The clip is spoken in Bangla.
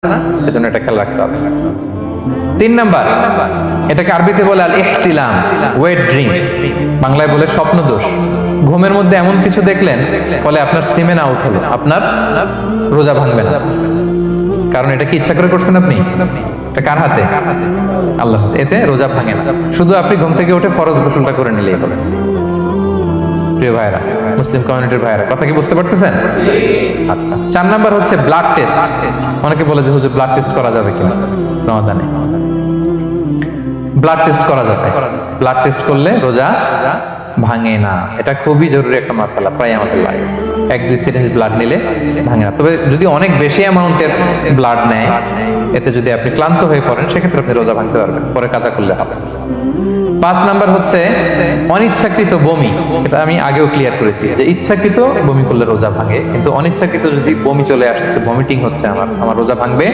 না, সেজন্য এটা খেয়াল রাখতে হবে। 3 নাম্বার, এটাকে আরবিতে বলে আল ইহতিলাম, ওয়েট ড্রিম, বাংলায় বলে স্বপ্ন দোষ। ঘুমের মধ্যে এমন কিছু দেখলেন ফলে আপনার সিমেন আউট হলো, আপনার রোজা ভাঙবে না। কারণ এটা কি ইচ্ছা করে করছেন আপনি? এটা কার হাতে? আল্লাহ। এতে রোজা ভাঙে না, শুধু আপনি ঘুম থেকে উঠে ফরজ গোসলটা করে নিলেই হবে। প্রিয় ভাইরা, মুসলিম কমিউনিটির ভাইরা, কথা কি বুঝতে পারতেছেন? আচ্ছা, 4 নাম্বার হচ্ছে ব্লাড টেস্ট। অনেকে বলে যে হুজুর ব্লাড টেস্ট করা যাবে কিনা রমাদানে। ব্লাড টেস্ট করা যাবে। ব্লাড টেস্ট করলে রোজা ভাঙে না, এটা খুবই জরুরি একটা মাসালা, প্রায় আমাদের লাগে। 1-2 সিরিঞ্জ ব্লাড নিলে ভাঙে না। তবে যদি অনেক বেশি অ্যামাউন্টের ব্লাড নেয়, এতে যদি আপনি ক্লান্ত হয়ে পড়েন, সেক্ষেত্রে আপনি রোজা ভাঙতে পারবেন, পরে কাজা করলে হবে। 5 নাম্বার হচ্ছে অনিচ্ছাকৃত বমি। এটা আমি আগেও ক্লিয়ার করেছি যে ইচ্ছাকৃত বমি করলে রোজা ভাঙে, কিন্তু অনিচ্ছাকৃত যদি বমি চলে আসছে, ভমিটিং হচ্ছে, আমার রোজা ভাঙবে